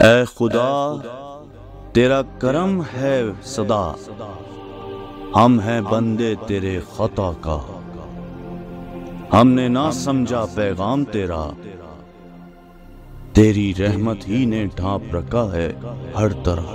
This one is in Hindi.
ऐ खुदा तेरा करम है सदा, हम हैं बंदे तेरे खता का। हमने ना समझा पैगाम तेरा, तेरी रहमत ही ने ढांप रखा है हर तरह।